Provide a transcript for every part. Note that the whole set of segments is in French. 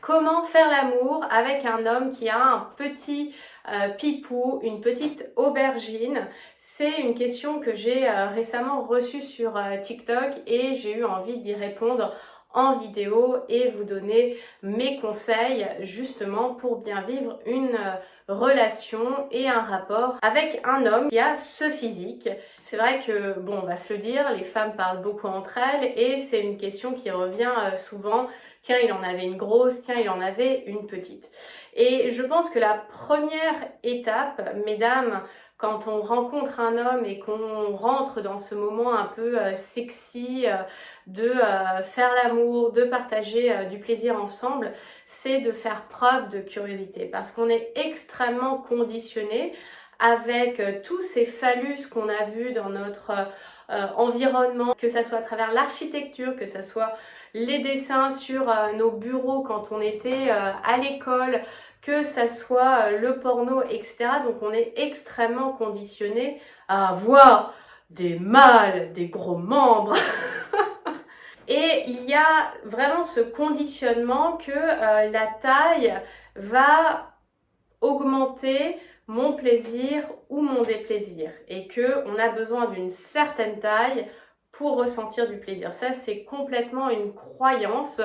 Comment faire l'amour avec un homme qui a un petit pipou, une petite aubergine? C'est une question que j'ai récemment reçue sur TikTok et j'ai eu envie d'y répondre en vidéo et vous donner mes conseils justement pour bien vivre une relation et un rapport avec un homme qui a ce physique. C'est vrai que, bon, on va se le dire, les femmes parlent beaucoup entre elles et c'est une question qui revient souvent. Tiens, il en avait une grosse, tiens, il en avait une petite. Et je pense que la première étape, mesdames, quand on rencontre un homme et qu'on rentre dans ce moment un peu sexy de faire l'amour, de partager du plaisir ensemble, c'est de faire preuve de curiosité parce qu'on est extrêmement conditionné avec tous ces phallus qu'on a vus dans notre environnement, que ça soit à travers l'architecture, que ça soit les dessins sur nos bureaux quand on était à l'école, que ça soit le porno, etc. Donc on est extrêmement conditionné à avoir des mâles, des gros membres. Et il y a vraiment ce conditionnement que la taille va augmenter mon plaisir ou mon déplaisir et qu'on a besoin d'une certaine taille pour ressentir du plaisir. Ça, c'est complètement une croyance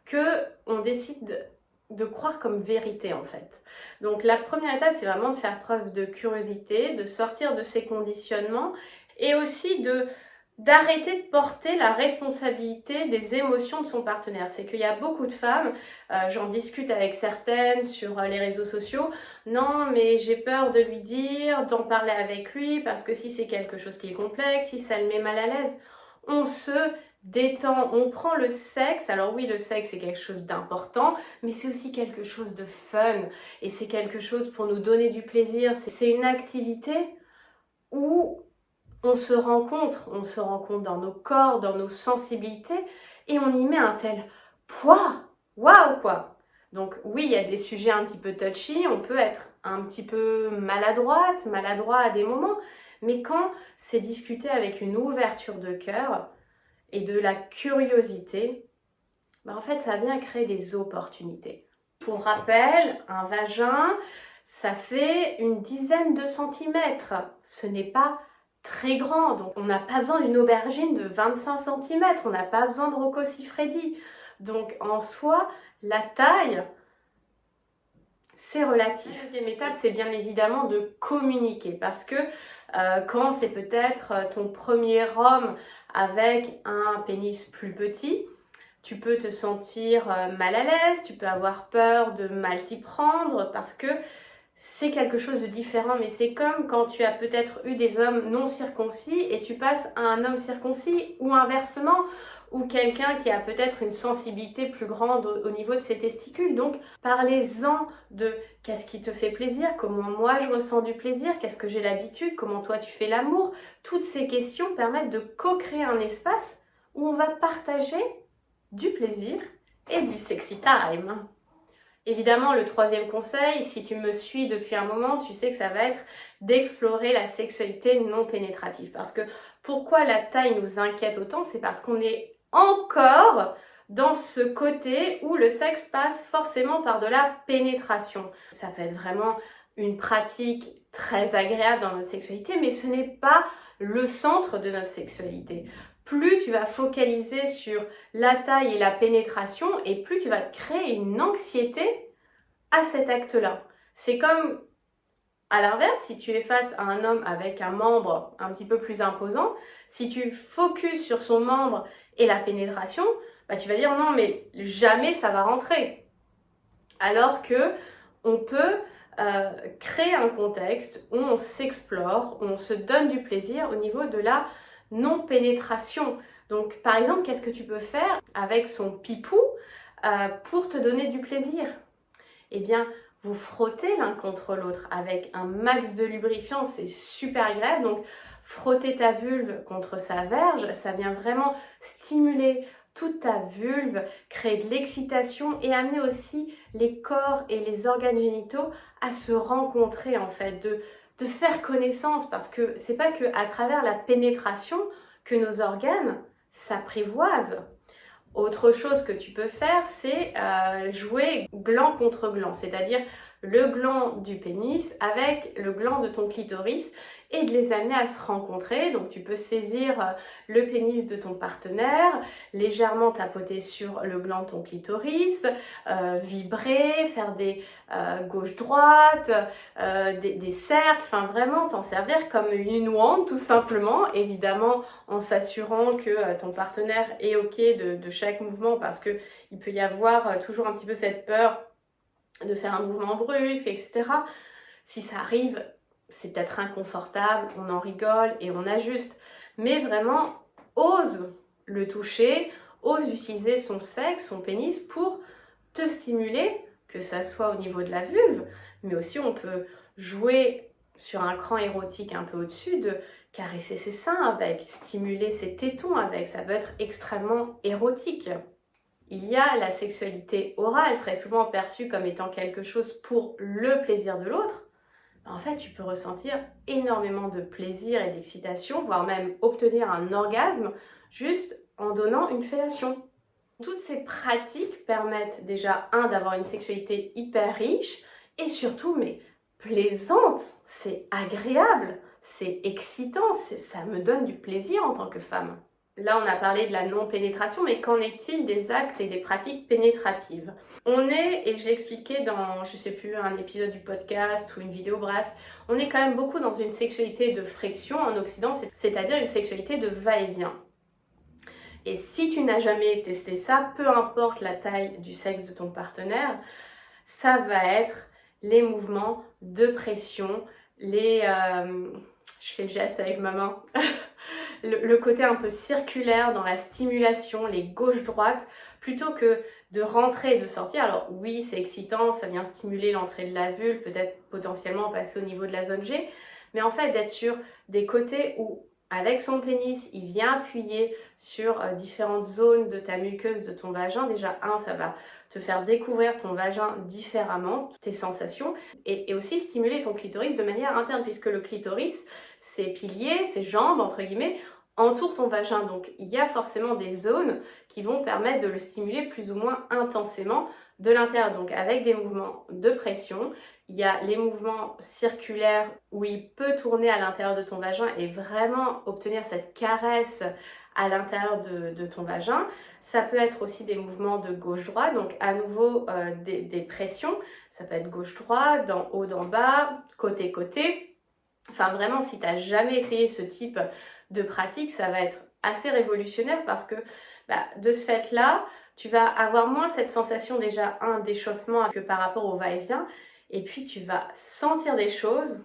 que on décide de croire comme vérité en fait. Donc la première étape, c'est vraiment de faire preuve de curiosité, de sortir de ces conditionnements et aussi d'arrêter de porter la responsabilité des émotions de son partenaire. C'est qu'il y a beaucoup de femmes, j'en discute avec certaines sur les réseaux sociaux, non mais j'ai peur de lui dire, d'en parler avec lui, parce que si c'est quelque chose qui est complexe, si ça le met mal à l'aise, on se détend, on prend le sexe. Alors oui, le sexe c'est quelque chose d'important, mais c'est aussi quelque chose de fun, et c'est quelque chose pour nous donner du plaisir, c'est une activité où on se rencontre dans nos corps, dans nos sensibilités, et on y met un tel poids. Waouh quoi! Donc oui, il y a des sujets un petit peu touchy, on peut être un petit peu maladroit à des moments, mais quand c'est discuté avec une ouverture de cœur et de la curiosité, en fait ça vient créer des opportunités. Pour rappel, un vagin, ça fait une dizaine de centimètres. Ce n'est pas très grand, donc on n'a pas besoin d'une aubergine de 25 centimètres, on n'a pas besoin de Rocco Siffredi. Donc en soi, la taille, c'est relatif. La deuxième étape, c'est bien évidemment de communiquer parce que quand c'est peut-être ton premier homme avec un pénis plus petit, tu peux te sentir mal à l'aise, tu peux avoir peur de mal t'y prendre parce que c'est quelque chose de différent, mais c'est comme quand tu as peut-être eu des hommes non circoncis et tu passes à un homme circoncis ou inversement, ou quelqu'un qui a peut-être une sensibilité plus grande au niveau de ses testicules. Donc parlez-en de qu'est-ce qui te fait plaisir, comment moi je ressens du plaisir, qu'est-ce que j'ai l'habitude, comment toi tu fais l'amour. Toutes ces questions permettent de co-créer un espace où on va partager du plaisir et du sexy time. Évidemment, le troisième conseil, si tu me suis depuis un moment, tu sais que ça va être d'explorer la sexualité non pénétrative. Parce que pourquoi la taille nous inquiète autant? C'est parce qu'on est encore dans ce côté où le sexe passe forcément par de la pénétration. Ça peut être vraiment une pratique très agréable dans notre sexualité, mais ce n'est pas le centre de notre sexualité. Plus tu vas focaliser sur la taille et la pénétration, et plus tu vas te créer une anxiété à cet acte-là. C'est comme, à l'inverse, si tu es face à un homme avec un membre un petit peu plus imposant, si tu focuses sur son membre et la pénétration, tu vas dire non mais jamais ça va rentrer. Alors que on peut créer un contexte où on s'explore, où on se donne du plaisir au niveau de la non-pénétration. Donc par exemple, qu'est-ce que tu peux faire avec son pipou pour te donner du plaisir? Eh bien, vous frottez l'un contre l'autre avec un max de lubrifiant, c'est super agréable. Donc frotter ta vulve contre sa verge, ça vient vraiment stimuler toute ta vulve, créer de l'excitation et amener aussi les corps et les organes génitaux à se rencontrer en fait, de faire connaissance, parce que c'est pas que à travers la pénétration que nos organes s'apprivoisent. Autre chose que tu peux faire, c'est jouer gland contre gland, c'est-à-dire le gland du pénis avec le gland de ton clitoris et de les amener à se rencontrer. Donc tu peux saisir le pénis de ton partenaire, légèrement tapoter sur le gland de ton clitoris, vibrer, faire des gauche-droite, des cercles, enfin vraiment t'en servir comme une wand tout simplement, évidemment en s'assurant que ton partenaire est ok de chaque mouvement parce que il peut y avoir toujours un petit peu cette peur de faire un mouvement brusque, etc. Si ça arrive, c'est peut-être inconfortable, on en rigole et on ajuste. Mais vraiment, ose le toucher, ose utiliser son sexe, son pénis pour te stimuler, que ça soit au niveau de la vulve, mais aussi on peut jouer sur un cran érotique un peu au-dessus, de caresser ses seins avec, stimuler ses tétons avec, ça peut être extrêmement érotique. Il y a la sexualité orale, très souvent perçue comme étant quelque chose pour le plaisir de l'autre. En fait, tu peux ressentir énormément de plaisir et d'excitation, voire même obtenir un orgasme juste en donnant une fellation. Toutes ces pratiques permettent déjà, d'avoir une sexualité hyper riche et surtout, mais plaisante, c'est agréable, c'est excitant, ça me donne du plaisir en tant que femme. Là, on a parlé de la non-pénétration, mais qu'en est-il des actes et des pratiques pénétratives? On est, et je l'ai expliqué dans, je sais plus, un épisode du podcast ou une vidéo, bref, on est quand même beaucoup dans une sexualité de friction en Occident, c'est-à-dire une sexualité de va-et-vient. Et si tu n'as jamais testé ça, peu importe la taille du sexe de ton partenaire, ça va être les mouvements de pression, je fais le geste avec ma main, le côté un peu circulaire dans la stimulation, les gauche-droite, plutôt que de rentrer et de sortir. Alors oui, c'est excitant, ça vient stimuler l'entrée de la vulve, peut-être potentiellement passer au niveau de la zone G, mais en fait d'être sur des côtés où avec son pénis, il vient appuyer sur différentes zones de ta muqueuse, de ton vagin. Déjà, ça va te faire découvrir ton vagin différemment, tes sensations, et aussi stimuler ton clitoris de manière interne, puisque le clitoris, ses piliers, ses jambes, entre guillemets, entourent ton vagin. Donc, il y a forcément des zones qui vont permettre de le stimuler plus ou moins intensément de l'intérieur. Donc, avec des mouvements de pression, il y a les mouvements circulaires où il peut tourner à l'intérieur de ton vagin et vraiment obtenir cette caresse à l'intérieur de ton vagin. Ça peut être aussi des mouvements de gauche-droite, donc à nouveau des pressions. Ça peut être gauche-droite, d'en haut, d'en bas, côté-côté. Enfin vraiment, si tu n'as jamais essayé ce type de pratique, ça va être assez révolutionnaire parce que de ce fait-là, tu vas avoir moins cette sensation déjà, d'échauffement que par rapport au va-et-vient. Et puis tu vas sentir des choses,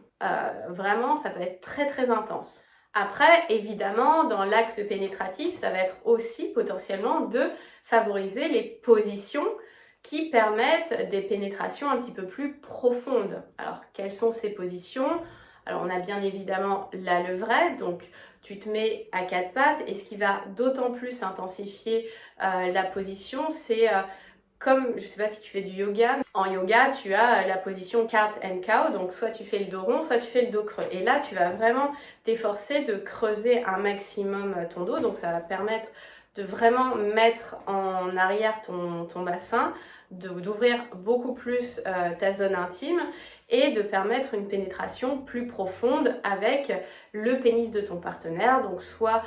vraiment ça peut être très très intense. Après, évidemment, dans l'acte pénétratif, ça va être aussi potentiellement de favoriser les positions qui permettent des pénétrations un petit peu plus profondes. Alors, quelles sont ces positions? Alors, on a bien évidemment la levrette, donc tu te mets à quatre pattes, et ce qui va d'autant plus intensifier la position, c'est comme, je ne sais pas si tu fais du yoga, en yoga, tu as la position cat and cow, donc soit tu fais le dos rond, soit tu fais le dos creux. Et là, tu vas vraiment t'efforcer de creuser un maximum ton dos, donc ça va permettre de vraiment mettre en arrière ton bassin, d'ouvrir beaucoup plus ta zone intime et de permettre une pénétration plus profonde avec le pénis de ton partenaire. Donc soit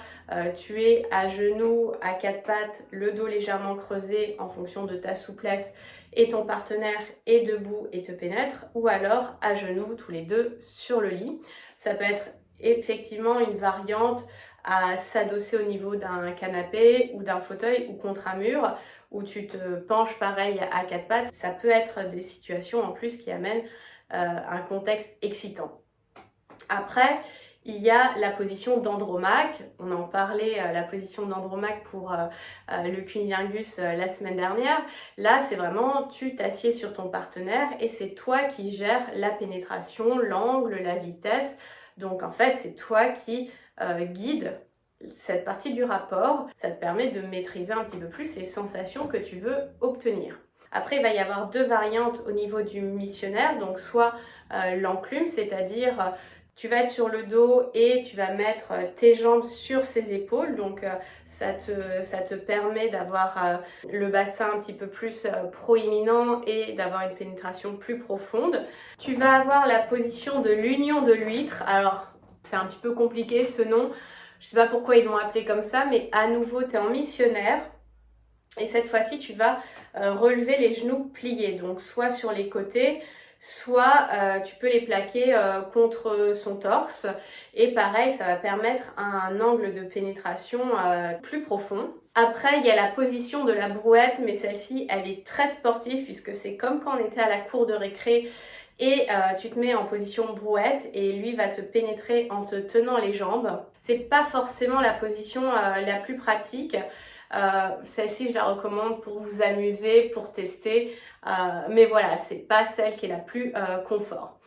tu es à genoux, à quatre pattes, le dos légèrement creusé en fonction de ta souplesse et ton partenaire est debout et te pénètre, ou alors à genoux tous les deux sur le lit. Ça peut être effectivement une variante à s'adosser au niveau d'un canapé ou d'un fauteuil ou contre un mur où tu te penches pareil à quatre pattes. Ça peut être des situations en plus qui amènent un contexte excitant. Après, il y a la position d'Andromaque. On en parlait, la position d'Andromaque pour le cunnilingus la semaine dernière. Là, c'est vraiment, tu t'assieds sur ton partenaire et c'est toi qui gères la pénétration, l'angle, la vitesse. Donc en fait, c'est toi qui guide cette partie du rapport. Ça te permet de maîtriser un petit peu plus les sensations que tu veux obtenir. Après, il va y avoir deux variantes au niveau du missionnaire, donc soit l'enclume, c'est-à-dire Tu vas être sur le dos et tu vas mettre tes jambes sur ses épaules, donc ça te permet d'avoir le bassin un petit peu plus proéminent et d'avoir une pénétration plus profonde. Tu vas avoir la position de l'union de l'huître. Alors, c'est un petit peu compliqué ce nom, je sais pas pourquoi ils l'ont appelé comme ça, mais à nouveau, tu es en missionnaire. Et cette fois-ci, tu vas relever les genoux pliés, donc soit sur les côtés, soit tu peux les plaquer contre son torse. Et pareil, ça va permettre un angle de pénétration plus profond. Après, il y a la position de la brouette, mais celle-ci, elle est très sportive puisque c'est comme quand on était à la cour de récré et tu te mets en position brouette et lui va te pénétrer en te tenant les jambes. C'est pas forcément la position la plus pratique. Celle-ci, je la recommande pour vous amuser, pour tester, mais voilà, c'est pas celle qui est la plus confort.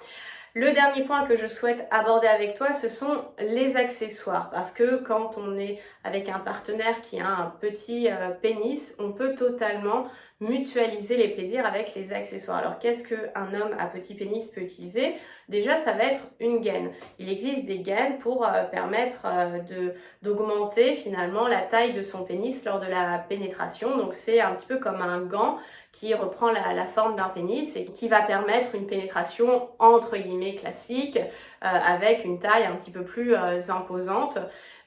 Le dernier point que je souhaite aborder avec toi, ce sont les accessoires. Parce que quand on est avec un partenaire qui a un petit pénis, on peut totalement mutualiser les plaisirs avec les accessoires. Alors qu'est-ce qu'un homme à petit pénis peut utiliser? Déjà, ça va être une gaine. Il existe des gaines pour permettre d'augmenter finalement la taille de son pénis lors de la pénétration. Donc c'est un petit peu comme un gant qui reprend la forme d'un pénis et qui va permettre une pénétration entre guillemets classique avec une taille un petit peu plus imposante.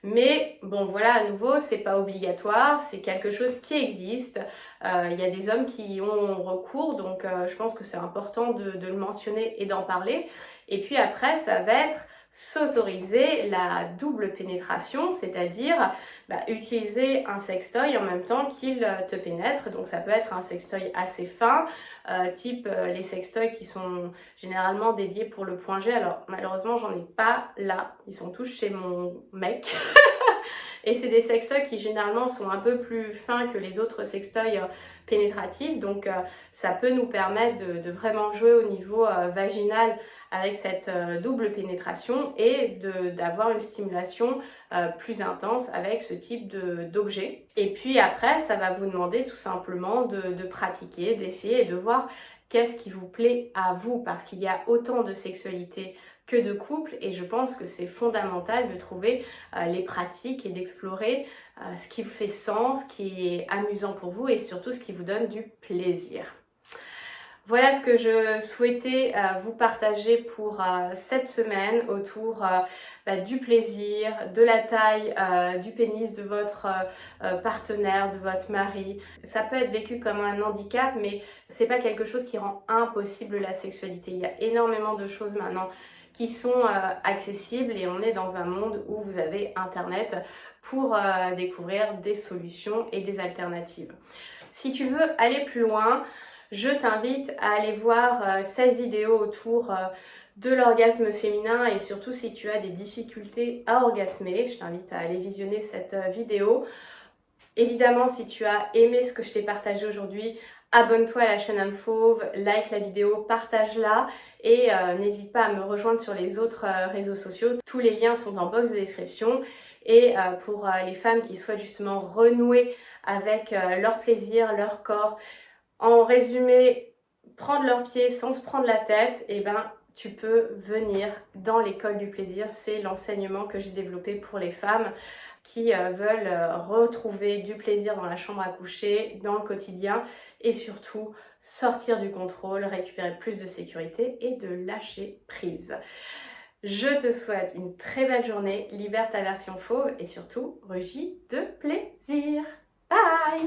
Mais bon voilà, à nouveau, c'est pas obligatoire, c'est quelque chose qui existe. Il y a des hommes qui y ont recours, donc je pense que c'est important de le mentionner et d'en parler. Et puis après, ça va être s'autoriser la double pénétration, c'est-à-dire utiliser un sextoy en même temps qu'il te pénètre. Donc ça peut être un sextoy assez fin, type les sextoys qui sont généralement dédiés pour le point G. Alors malheureusement j'en ai pas là, ils sont tous chez mon mec. Et c'est des sextoys qui généralement sont un peu plus fins que les autres sextoys pénétratifs. Donc ça peut nous permettre de vraiment jouer au niveau vaginal avec cette double pénétration et d'avoir une stimulation plus intense avec ce type d'objet. Et puis après, ça va vous demander tout simplement de pratiquer, d'essayer et de voir qu'est-ce qui vous plaît à vous, parce qu'il y a autant de sexualité que de couple et je pense que c'est fondamental de trouver les pratiques et d'explorer ce qui vous fait sens, ce qui est amusant pour vous et surtout ce qui vous donne du plaisir. Voilà ce que je souhaitais vous partager pour cette semaine autour du plaisir, de la taille du pénis de votre partenaire, de votre mari. Ça peut être vécu comme un handicap, mais c'est pas quelque chose qui rend impossible la sexualité. Il y a énormément de choses maintenant qui sont accessibles et on est dans un monde où vous avez internet pour découvrir des solutions et des alternatives. Si tu veux aller plus loin, je t'invite à aller voir cette vidéo autour de l'orgasme féminin et surtout si tu as des difficultés à orgasmer, je t'invite à aller visionner cette vidéo. Évidemment, si tu as aimé ce que je t'ai partagé aujourd'hui, abonne-toi à la chaîne Homme Fauve, like la vidéo, partage-la et n'hésite pas à me rejoindre sur les autres réseaux sociaux. Tous les liens sont en box de description. Et pour les femmes qui souhaitent justement renouer avec leur plaisir, leur corps, en résumé, prendre leurs pieds sans se prendre la tête, et tu peux venir dans l'école du plaisir. C'est l'enseignement que j'ai développé pour les femmes qui veulent retrouver du plaisir dans la chambre à coucher, dans le quotidien et surtout sortir du contrôle, récupérer plus de sécurité et de lâcher prise. Je te souhaite une très belle journée, libère ta version fauve et surtout rugis de plaisir. Bye!